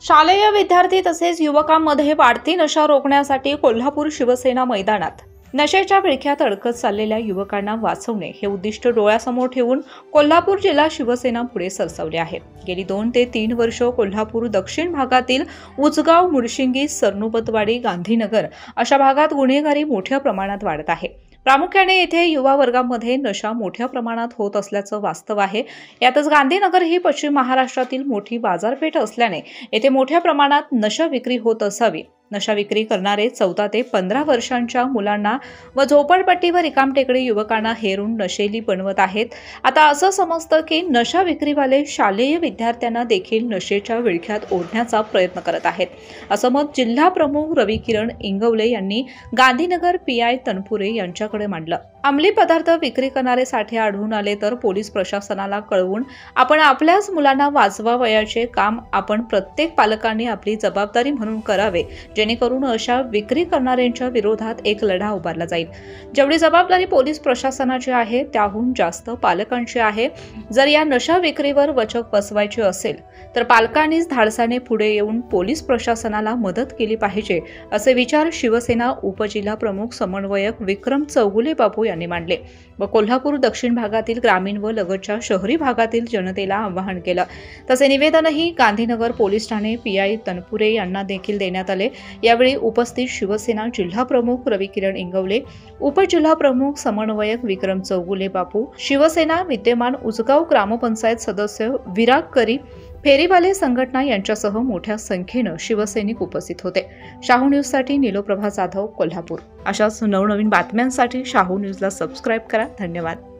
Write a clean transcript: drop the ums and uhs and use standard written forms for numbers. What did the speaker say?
शालेय विद्यार्थी तसेच युवकांमध्ये वाढती नशा रोखण्यासाठी कोल्हापूर शिवसेना मैदानात नशेच्या विळख्यात अडकत चाललेल्या युवकांना वाचवणे हे उद्दिष्ट डोळ्यासमोर ठेवून कोल्हापूर जिल्हा शिवसेना पुढे सरसावले आहे। गेली 2 ते 3 वर्ष कोल्हापूर दक्षिण भागातील उचगाव, मुळशिंगी, सरनोबतवाडी, गांधीनगर अशा भागात गुन्हेगारी मोठ्या प्रमाणात वाढत आहे। प्रामुख्याने येथे युवा वर्गामध्ये नशा मोठ्या प्रमाणात होत असल्याचं वास्तव आहे। यातच गांधीनगर ही पश्चिम महाराष्ट्रातील मोठी बाजारपेठ असल्याने येथे मोठ्या प्रमाणात नशा विक्री होत असावी। नशा विक्री करणारे 14 ते 15 वर्षांच्या मुलांना व झोपडपट्टी व रिकामटेकडे युवकांना हेरून नशेली बनवत आहेत। आता असं समजतं की नशा विक्रीवाले शालेय विद्यार्थ्यांना देखील नशेच्या विळख्यात ओढण्याचा प्रयत्न करत आहेत, असं मत जिल्हा प्रमुख रविकिरण इंगवले यांनी गांधीनगर पीआय तनपुरे यांच्याकडे मांडलं। अंमली पदार्थ विक्री करणारे साठे आढळून आले तर पोलीस प्रशासनाला कळवून आपण आपल्याच मुलांना वाचवावयाचे काम आपण प्रत्येक पालकांनी आपली जबाबदारी म्हणून करावे, जेणेकरून अशा विक्री करणाऱ्यांच्या विरोधात एक लढा उभारला जाईल। जेवढी जबाबदारी पोलीस प्रशासनाची आहे त्याहून जास्त पालकांची आहे। जर या नशा विक्रीवर वचक बसवायची असेल तर पालकांनीच धाडसाने पुढे येऊन पोलीस प्रशासनाला मदत केली पाहिजे, असे विचार शिवसेना उपजिल्हा प्रमुख समन्वयक विक्रम चौगुले बापू यांनी मांडले व कोल्हापूर दक्षिण भागातील ग्रामीण व लगतच्या शहरी भागातील जनतेला आवाहन केलं। तसे निवेदनही गांधीनगर पोलीस ठाणे पीआय तनपुरे यांना देखील देण्यात आले। यावेळी उपस्थित शिवसेना जिल्हा प्रमुख रविकिरण इंगवले, उपजिल्हा प्रमुख समन्वयक विक्रम चौगुले बापू, शिवसेना विद्यमान उचगाव ग्रामपंचायत सदस्य विराग करी, फेरीवाले संघटना यांच्यासह मोठ्या संख्येने शिवसैनिक उपस्थित होते। शाहू न्यूजसाठी नीलोप्रभा जाधव, कोल्हापूर। अशाच नवनवीन बातम्यांसाठी शाहू न्यूजला सबस्क्राइब करा। धन्यवाद।